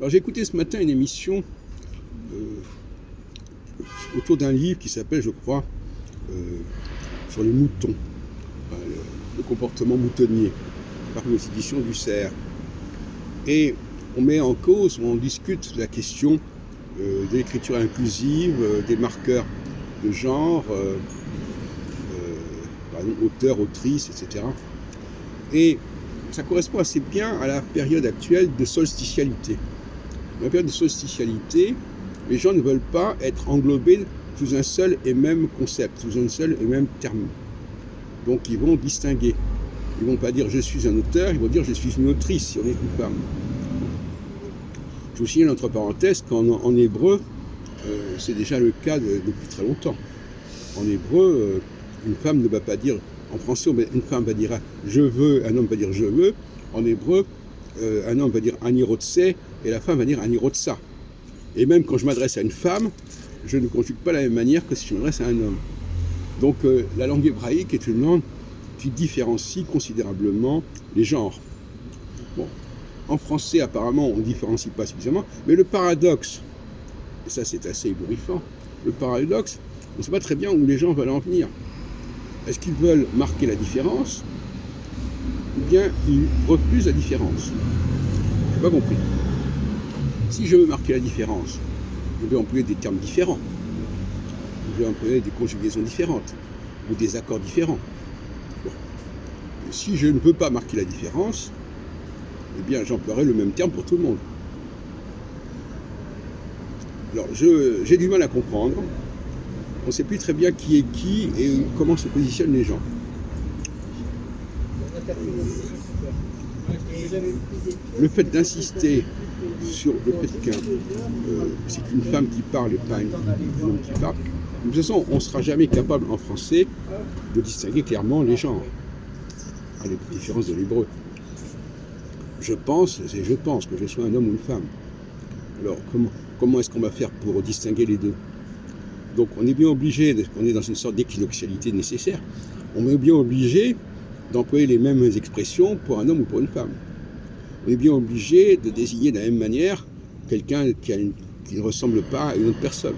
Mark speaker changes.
Speaker 1: Alors j'ai écouté ce matin une émission autour d'un livre qui s'appelle, je crois, sur les moutons, le comportement moutonnier, paru aux éditions du Cerf. Et on met en cause, on discute de la question de l'écriture inclusive, des marqueurs de genre, par exemple auteur, autrice, etc. Et ça correspond assez bien à la période actuelle de solstitialité. Dans la période de solstitialité, les gens ne veulent pas être englobés sous un seul et même concept, sous un seul et même terme. Donc ils vont distinguer. Ils ne vont pas dire je suis un auteur, ils vont dire je suis une autrice si on est une femme. Je vous signale entre parenthèses qu'en hébreu, c'est déjà le cas depuis très longtemps. En hébreu, une femme ne va pas dire, en français une femme va dire je veux, un homme va dire je veux. En hébreu, un homme va dire ani rotse et la femme va dire ani rotsa. Et même quand je m'adresse à une femme, je ne conjugue pas de la même manière que si je m'adresse à un homme. Donc la langue hébraïque est une langue qui différencie considérablement les genres. Bon, en français, apparemment, on ne différencie pas suffisamment, mais le paradoxe, et ça c'est assez ébouriffant, le paradoxe, on ne sait pas très bien où les gens veulent en venir. Est-ce qu'ils veulent marquer la différence, ou bien ils refusent la différence? Je n'ai pas compris. Si je veux marquer la différence, je vais employer des termes différents, je vais employer des conjugaisons différentes, ou des accords différents. Bon. Si je ne veux pas marquer la différence, eh bien j'emploierai le même terme pour tout le monde. Alors j'ai du mal à comprendre, on ne sait plus très bien qui est qui et comment se positionnent les gens. Le fait d'insister sur le fait que c'est une femme qui parle et pas un homme qui parle, de toute façon on ne sera jamais capable en français de distinguer clairement les genres, à la différence de l'hébreu. Je pense que je sois un homme ou une femme. Alors comment est-ce qu'on va faire pour distinguer les deux? Donc on est bien obligé, on est dans une sorte d'équivoxialité nécessaire, on est bien obligé d'employer les mêmes expressions pour un homme ou pour une femme. On est bien obligé de désigner de la même manière quelqu'un qui ne ressemble pas à une autre personne.